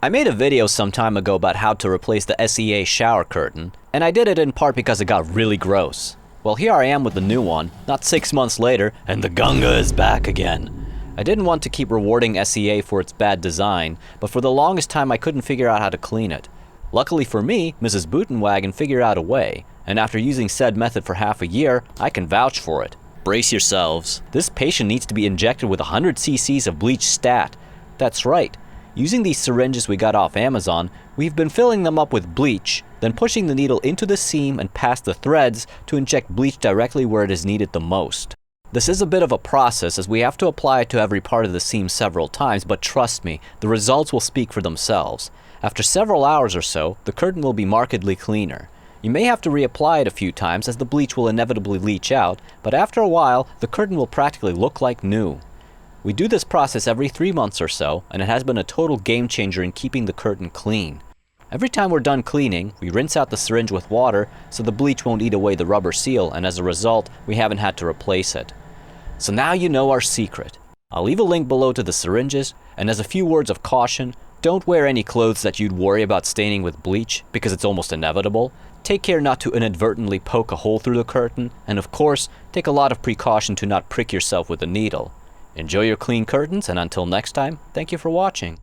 I made a video some time ago about how to replace the SEA shower curtain, and I did it in part because it got really gross. Well, here I am with the new one, not 6 months later, and the Gunga is back again. I didn't want to keep rewarding SEA for its bad design, but for the longest time I couldn't figure out how to clean it. Luckily for me, Mrs. Bootenwagen figured out a way, and after using said method for half a year, I can vouch for it. Brace yourselves. This patient needs to be injected with 100 cc's of bleach stat. That's right. Using these syringes we got off Amazon, we've been filling them up with bleach, then pushing the needle into the seam and past the threads to inject bleach directly where it is needed the most. This is a bit of a process as we have to apply it to every part of the seam several times, but trust me, the results will speak for themselves. After several hours or so, the curtain will be markedly cleaner. You may have to reapply it a few times as the bleach will inevitably leach out, but after a while, the curtain will practically look like new. We do this process every 3 months or so, and it has been a total game changer in keeping the curtain clean. Every time we're done cleaning, we rinse out the syringe with water so the bleach won't eat away the rubber seal, and as a result, we haven't had to replace it. So now you know our secret. I'll leave a link below to the syringes, and as a few words of caution, don't wear any clothes that you'd worry about staining with bleach, because it's almost inevitable. Take care not to inadvertently poke a hole through the curtain, and of course, take a lot of precaution to not prick yourself with a needle. Enjoy your clean curtains, and until next time, thank you for watching.